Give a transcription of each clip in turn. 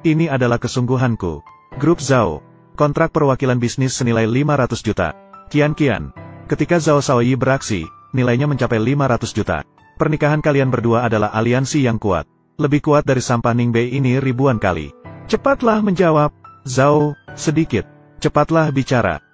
Ini adalah kesungguhanku. Grup Zhao. Kontrak perwakilan bisnis senilai 500 juta. Kian. Ketika Zhao Shaoyi beraksi, nilainya mencapai 500 juta. Pernikahan kalian berdua adalah aliansi yang kuat. Lebih kuat dari sampah Ningbei ini ribuan kali. Cepatlah menjawab. Zhao, sedikit. Cepatlah bicara.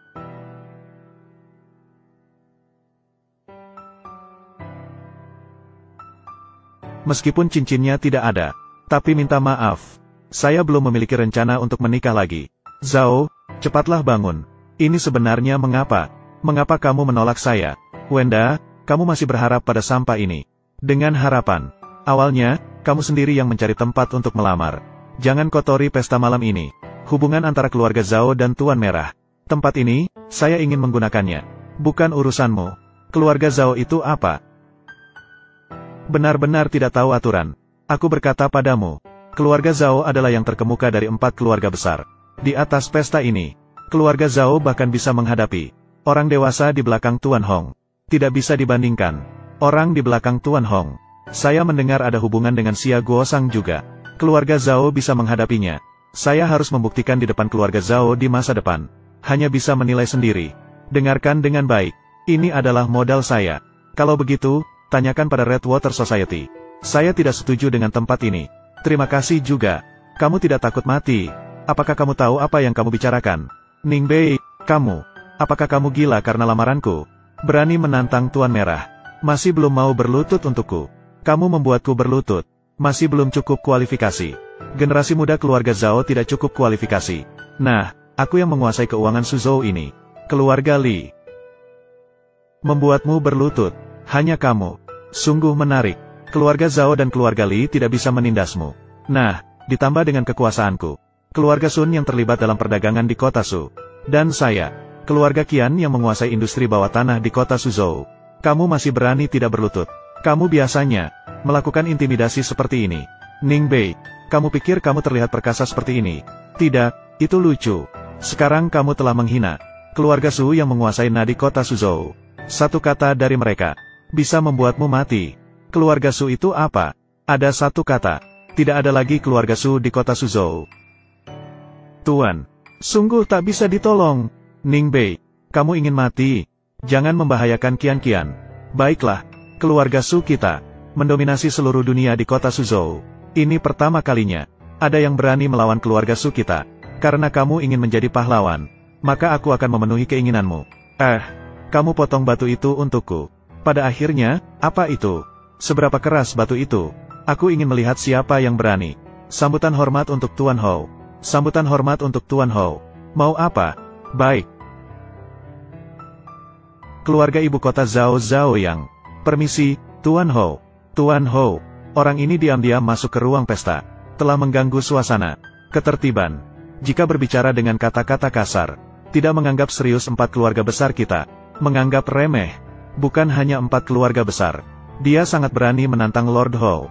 Meskipun cincinnya tidak ada, tapi minta maaf. Saya belum memiliki rencana untuk menikah lagi. Zhao, cepatlah bangun. Ini sebenarnya mengapa? Mengapa kamu menolak saya? Wenda, kamu masih berharap pada sampah ini. Dengan harapan. Awalnya, kamu sendiri yang mencari tempat untuk melamar. Jangan kotori pesta malam ini. Hubungan antara keluarga Zhao dan Tuan Merah. Tempat ini, saya ingin menggunakannya. Bukan urusanmu. Keluarga Zhao itu apa? Benar-benar tidak tahu aturan. Aku berkata padamu, keluarga Zhao adalah yang terkemuka dari 4 keluarga besar. Di atas pesta ini, keluarga Zhao bahkan bisa menghadapi orang dewasa di belakang Tuan Hong. Tidak bisa dibandingkan. Orang di belakang Tuan Hong. Saya mendengar ada hubungan dengan Xia Guosang juga. Keluarga Zhao bisa menghadapinya. Saya harus membuktikan di depan keluarga Zhao di masa depan. Hanya bisa menilai sendiri. Dengarkan dengan baik. Ini adalah modal saya. Kalau begitu, tanyakan pada Redwater Society. Saya tidak setuju dengan tempat ini. Terima kasih juga. Kamu tidak takut mati. Apakah kamu tahu apa yang kamu bicarakan? Ningbei, kamu. Apakah kamu gila karena lamaranku? Berani menantang Tuan Merah. Masih belum mau berlutut untukku. Kamu membuatku berlutut. Masih belum cukup kualifikasi. Generasi muda keluarga Zhao tidak cukup kualifikasi. Nah, aku yang menguasai keuangan Suzhou ini. Keluarga Li. Membuatmu berlutut. Hanya kamu. Sungguh menarik. Keluarga Zhao dan keluarga Li tidak bisa menindasmu. Nah, ditambah dengan kekuasaanku. Keluarga Sun yang terlibat dalam perdagangan di kota Su. Dan saya. Keluarga Qian yang menguasai industri bawah tanah di kota Suzhou. Kamu masih berani tidak berlutut. Kamu biasanya melakukan intimidasi seperti ini. Ningbei, kamu pikir kamu terlihat perkasa seperti ini? Tidak, itu lucu. Sekarang kamu telah menghina keluarga Su yang menguasai nadi kota Suzhou. Satu kata dari mereka bisa membuatmu mati. Keluarga Su itu apa? Ada satu kata. Tidak ada lagi keluarga Su di kota Suzhou. Tuan, sungguh tak bisa ditolong. Ningbei, kamu ingin mati? Jangan membahayakan Qian. Baiklah, keluarga Su kita mendominasi seluruh dunia di kota Suzhou. Ini pertama kalinya ada yang berani melawan keluarga Su kita. Karena kamu ingin menjadi pahlawan, maka aku akan memenuhi keinginanmu. Kamu potong batu itu untukku. Pada akhirnya, apa itu? Seberapa keras batu itu? Aku ingin melihat siapa yang berani. Sambutan hormat untuk Tuan Hou. Sambutan hormat untuk Tuan Hou. Mau apa? Baik. Keluarga ibu kota Zhao Yang. Permisi, Tuan Hou. Tuan Hou. Orang ini diam-diam masuk ke ruang pesta. Telah mengganggu suasana ketertiban. Jika berbicara dengan kata-kata kasar. Tidak menganggap serius 4 keluarga besar kita. Menganggap remeh. Bukan hanya 4 keluarga besar. Dia sangat berani menantang Lord Hou.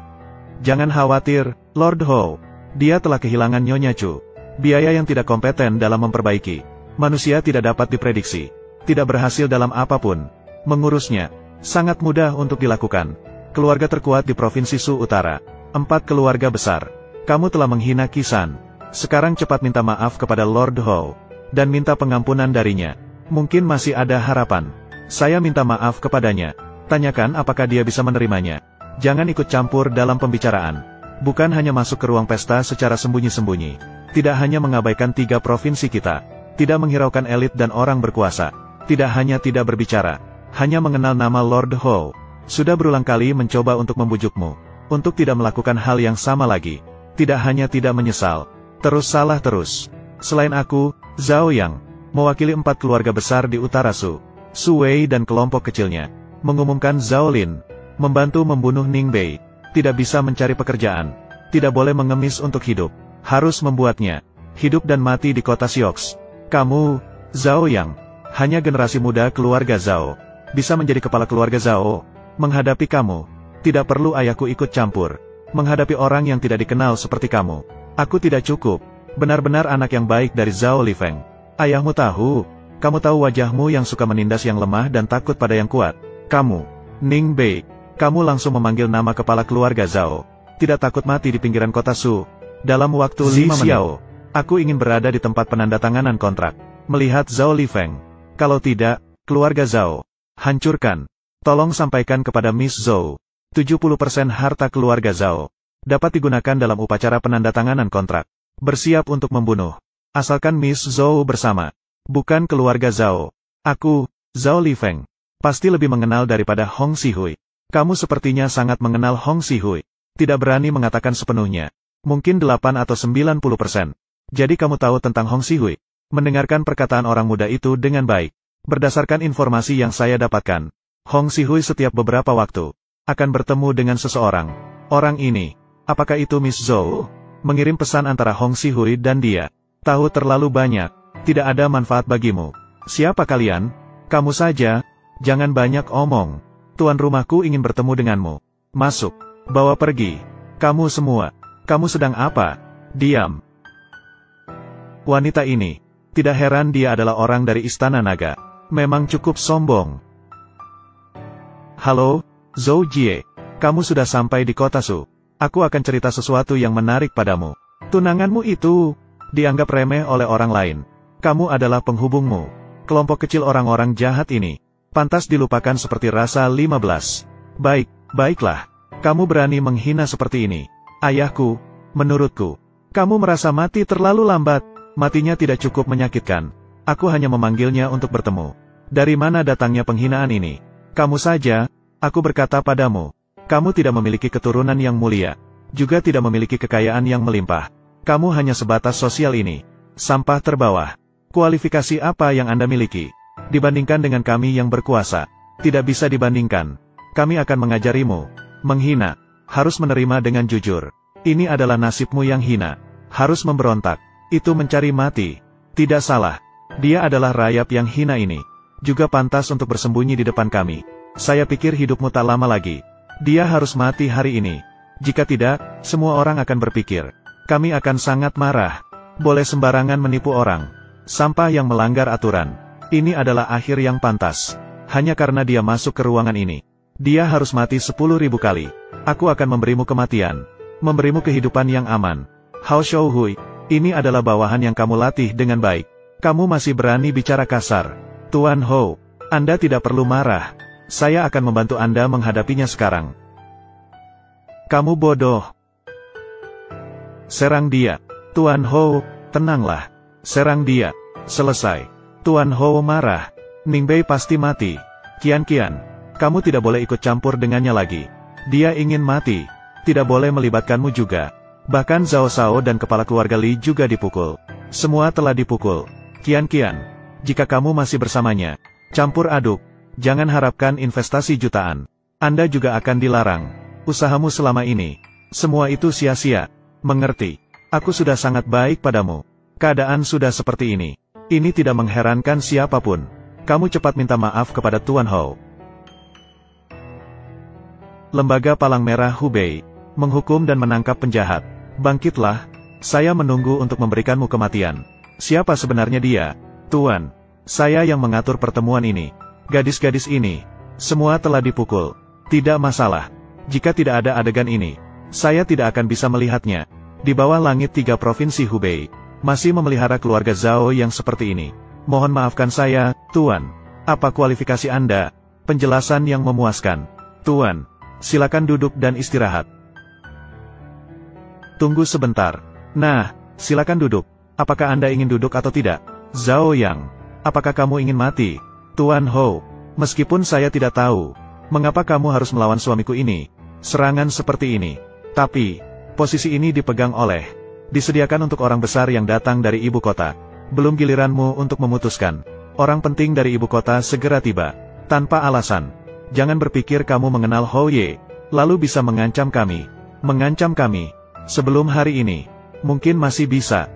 Jangan khawatir, Lord Hou. Dia telah kehilangan Nyonya Chu. Biaya yang tidak kompeten dalam memperbaiki. Manusia tidak dapat diprediksi. Tidak berhasil dalam apapun. Mengurusnya. Sangat mudah untuk dilakukan. Keluarga terkuat di Provinsi Su Utara. 4 keluarga besar. Kamu telah menghina Kisan. Sekarang cepat minta maaf kepada Lord Hou. Dan minta pengampunan darinya. Mungkin masih ada harapan. Saya minta maaf kepadanya. Tanyakan apakah dia bisa menerimanya. Jangan ikut campur dalam pembicaraan. Bukan hanya masuk ke ruang pesta secara sembunyi-sembunyi. Tidak hanya mengabaikan 3 provinsi kita. Tidak menghiraukan elit dan orang berkuasa. Tidak hanya tidak berbicara. Hanya mengenal nama Lord Hou. Sudah berulang kali mencoba untuk membujukmu. Untuk tidak melakukan hal yang sama lagi. Tidak hanya tidak menyesal. Terus salah terus. Selain aku, Zhao Yang. Mewakili 4 keluarga besar di utara Su. Su Wei dan kelompok kecilnya. Mengumumkan Zhao Lin. Membantu membunuh Ningbei. Tidak bisa mencari pekerjaan. Tidak boleh mengemis untuk hidup. Harus membuatnya. Hidup dan mati di kota Siox. Kamu, Zhao Yang. Hanya generasi muda keluarga Zhao. Bisa menjadi kepala keluarga Zhao. Menghadapi kamu. Tidak perlu ayahku ikut campur. Menghadapi orang yang tidak dikenal seperti kamu. Aku tidak cukup. Benar-benar anak yang baik dari Zhao Lifeng. Ayahmu tahu. Kamu tahu wajahmu yang suka menindas yang lemah dan takut pada yang kuat. Kamu, Ningbei. Kamu langsung memanggil nama kepala keluarga Zhao. Tidak takut mati di pinggiran kota Su. Dalam waktu 5 menit. Aku ingin berada di tempat penandatanganan kontrak. Melihat Zhao Lifeng. Kalau tidak, keluarga Zhao. Hancurkan. Tolong sampaikan kepada Miss Zhou. 70% harta keluarga Zhao dapat digunakan dalam upacara penandatanganan kontrak. Bersiap untuk membunuh. Asalkan Miss Zhou bersama. Bukan keluarga Zhao. Aku, Zhao Lifeng, pasti lebih mengenal daripada Hong Xihui. Kamu sepertinya sangat mengenal Hong Xihui. Tidak berani mengatakan sepenuhnya. Mungkin 8 atau 90%. Jadi kamu tahu tentang Hong Xihui. Mendengarkan perkataan orang muda itu dengan baik. Berdasarkan informasi yang saya dapatkan, Hong Xihui setiap beberapa waktu akan bertemu dengan seseorang. Orang ini, apakah itu Miss Zhou? Mengirim pesan antara Hong Xihui dan dia. Tahu terlalu banyak, tidak ada manfaat bagimu. Siapa kalian? Kamu saja, jangan banyak omong. Tuan rumahku ingin bertemu denganmu. Masuk, bawa pergi. Kamu semua, kamu sedang apa? Diam. Wanita ini, tidak heran dia adalah orang dari Istana Naga. Memang cukup sombong. Halo, Zhou Jie. Kamu sudah sampai di kota Su. Aku akan cerita sesuatu yang menarik padamu. Tunanganmu itu dianggap remeh oleh orang lain. Kamu adalah penghubungmu. Kelompok kecil orang-orang jahat ini pantas dilupakan seperti rasa 15. Baiklah. Kamu berani menghina seperti ini. Ayahku, menurutku, kamu merasa mati terlalu lambat. Matinya tidak cukup menyakitkan. Aku hanya memanggilnya untuk bertemu. Dari mana datangnya penghinaan ini? Kamu saja, aku berkata padamu. Kamu tidak memiliki keturunan yang mulia. Juga tidak memiliki kekayaan yang melimpah. Kamu hanya sebatas sosial ini. Sampah terbawah. Kualifikasi apa yang Anda miliki? Dibandingkan dengan kami yang berkuasa. Tidak bisa dibandingkan. Kami akan mengajarimu. Menghina. Harus menerima dengan jujur. Ini adalah nasibmu yang hina. Harus memberontak. Itu mencari mati. Tidak salah. Dia adalah rayap yang hina ini. Juga pantas untuk bersembunyi di depan kami. Saya pikir hidupmu tak lama lagi. Dia harus mati hari ini. Jika tidak, semua orang akan berpikir. Kami akan sangat marah. Boleh sembarangan menipu orang. Sampah yang melanggar aturan. Ini adalah akhir yang pantas. Hanya karena dia masuk ke ruangan ini. Dia harus mati 10.000 kali. Aku akan memberimu kematian. Memberimu kehidupan yang aman. Hao Shouhui. Ini adalah bawahan yang kamu latih dengan baik. Kamu masih berani bicara kasar. Tuan Hou, Anda tidak perlu marah. Saya akan membantu Anda menghadapinya sekarang. Kamu bodoh. Serang dia. Tuan Hou, tenanglah. Serang dia. Selesai. Tuan Hou marah. Ningbei pasti mati. Kian, kamu tidak boleh ikut campur dengannya lagi. Dia ingin mati. Tidak boleh melibatkanmu juga. Bahkan Zhao Shao dan kepala keluarga Li juga dipukul. Semua telah dipukul. Kian, jika kamu masih bersamanya, campur aduk. Jangan harapkan investasi jutaan. Anda juga akan dilarang. Usahamu selama ini, semua itu sia-sia. Mengerti? Aku sudah sangat baik padamu. Keadaan sudah seperti ini. Ini tidak mengherankan siapapun. Kamu cepat minta maaf kepada Tuan Hou. Lembaga Palang Merah Hubei menghukum dan menangkap penjahat. Bangkitlah, saya menunggu untuk memberikanmu kematian. Siapa sebenarnya dia? Tuan, saya yang mengatur pertemuan ini. Gadis-gadis ini, semua telah dipukul. Tidak masalah. Jika tidak ada adegan ini, saya tidak akan bisa melihatnya. Di bawah langit 3 provinsi Hubei, masih memelihara keluarga Zhao yang seperti ini. Mohon maafkan saya, Tuan. Apa kualifikasi Anda? Penjelasan yang memuaskan. Tuan, silakan duduk dan istirahat. Tunggu sebentar. Nah, silakan duduk. Apakah Anda ingin duduk atau tidak? Zhao Yang, apakah kamu ingin mati? Tuan Hou, meskipun saya tidak tahu, mengapa kamu harus melawan suamiku ini? Serangan seperti ini. Tapi, posisi ini dipegang oleh, disediakan untuk orang besar yang datang dari ibu kota. Belum giliranmu untuk memutuskan. Orang penting dari ibu kota segera tiba. Tanpa alasan. Jangan berpikir kamu mengenal Hou Ye, lalu bisa mengancam kami. Mengancam kami. Sebelum hari ini, mungkin masih bisa.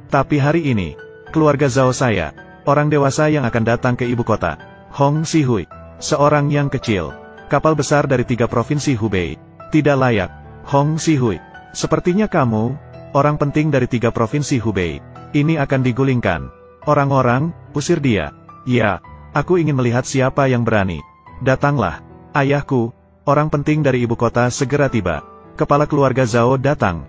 Tapi hari ini, keluarga Zhao saya, orang dewasa yang akan datang ke ibu kota. Hong Xihui, seorang yang kecil. Kapal besar dari 3 provinsi Hubei. Tidak layak. Hong Xihui, sepertinya kamu, orang penting dari 3 provinsi Hubei. Ini akan digulingkan. Orang-orang, usir dia. Ya, aku ingin melihat siapa yang berani. Datanglah. Ayahku, orang penting dari ibu kota segera tiba. Kepala keluarga Zhao datang.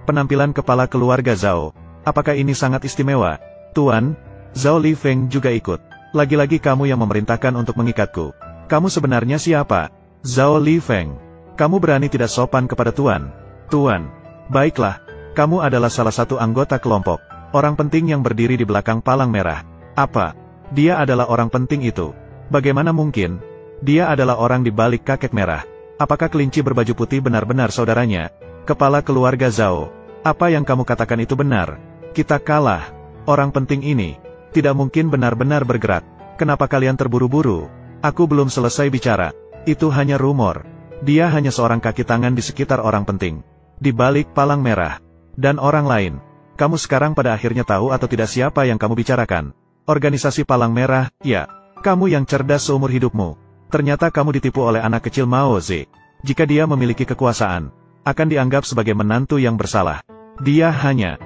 Penampilan kepala keluarga Zhao. Apakah ini sangat istimewa? Tuan, Zhao Li Feng juga ikut. Lagi-lagi kamu yang memerintahkan untuk mengikatku. Kamu sebenarnya siapa? Zhao Li Feng. Kamu berani tidak sopan kepada Tuan? Tuan. Baiklah. Kamu adalah salah satu anggota kelompok. Orang penting yang berdiri di belakang palang merah. Apa? Dia adalah orang penting itu. Bagaimana mungkin? Dia adalah orang di balik kakek merah. Apakah kelinci berbaju putih benar-benar saudaranya? Kepala keluarga Zhao. Apa yang kamu katakan itu benar? Kita kalah. Orang penting ini tidak mungkin benar-benar bergerak. Kenapa kalian terburu-buru? Aku belum selesai bicara. Itu hanya rumor. Dia hanya seorang kaki tangan di sekitar orang penting. Di balik palang merah. Dan orang lain. Kamu sekarang pada akhirnya tahu atau tidak siapa yang kamu bicarakan? Organisasi palang merah, ya. Kamu yang cerdas seumur hidupmu. Ternyata kamu ditipu oleh anak kecil Mao Ze. Jika dia memiliki kekuasaan, akan dianggap sebagai menantu yang bersalah. Dia hanya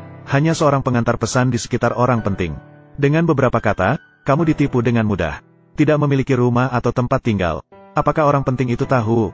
seorang pengantar pesan di sekitar orang penting. Dengan beberapa kata, kamu ditipu dengan mudah. Tidak memiliki rumah atau tempat tinggal. Apakah orang penting itu tahu?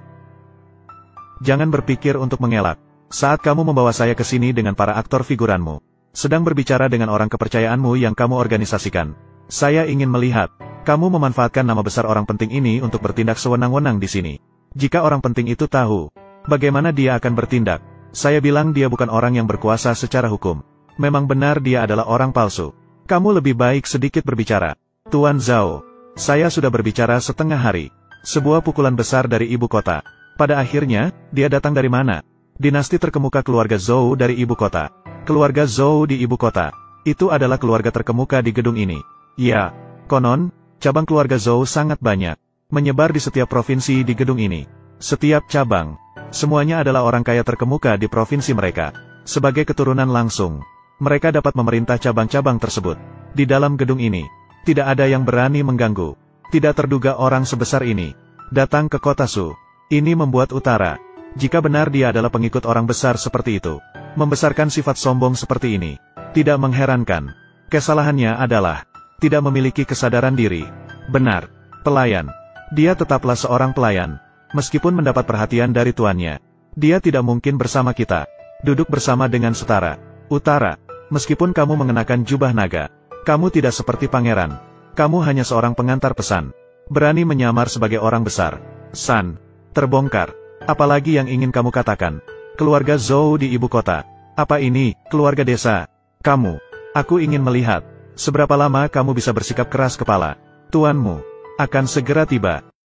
Jangan berpikir untuk mengelak. Saat kamu membawa saya ke sini dengan para aktor figuranmu, sedang berbicara dengan orang kepercayaanmu yang kamu organisasikan. Saya ingin melihat, kamu memanfaatkan nama besar orang penting ini untuk bertindak sewenang-wenang di sini. Jika orang penting itu tahu, bagaimana dia akan bertindak? Saya bilang dia bukan orang yang berkuasa secara hukum. Memang benar dia adalah orang palsu. Kamu lebih baik sedikit berbicara. Tuan Zhao, saya sudah berbicara setengah hari. Sebuah pukulan besar dari ibu kota. Pada akhirnya, dia datang dari mana? Dinasti terkemuka keluarga Zhou dari ibu kota. Keluarga Zhou di ibu kota. Itu adalah keluarga terkemuka di gedung ini. Ya, konon, cabang keluarga Zhou sangat banyak. Menyebar di setiap provinsi di gedung ini. Setiap cabang. Semuanya adalah orang kaya terkemuka di provinsi mereka. Sebagai keturunan langsung, mereka dapat memerintah cabang-cabang tersebut. Di dalam gedung ini, tidak ada yang berani mengganggu. Tidak terduga orang sebesar ini datang ke kota Su. Ini membuat utara, jika benar dia adalah pengikut orang besar seperti itu, membesarkan sifat sombong seperti ini. Tidak mengherankan. Kesalahannya adalah tidak memiliki kesadaran diri. Benar, pelayan. Dia tetaplah seorang pelayan. Meskipun mendapat perhatian dari tuannya, dia tidak mungkin bersama kita. Duduk bersama dengan setara. Utara, meskipun kamu mengenakan jubah naga, kamu tidak seperti pangeran. Kamu hanya seorang pengantar pesan. Berani menyamar sebagai orang besar. San, terbongkar. Apalagi yang ingin kamu katakan? Keluarga Zhou di ibu kota. Apa ini, keluarga desa? Kamu. Aku ingin melihat, seberapa lama kamu bisa bersikap keras kepala. Tuanmu akan segera tiba.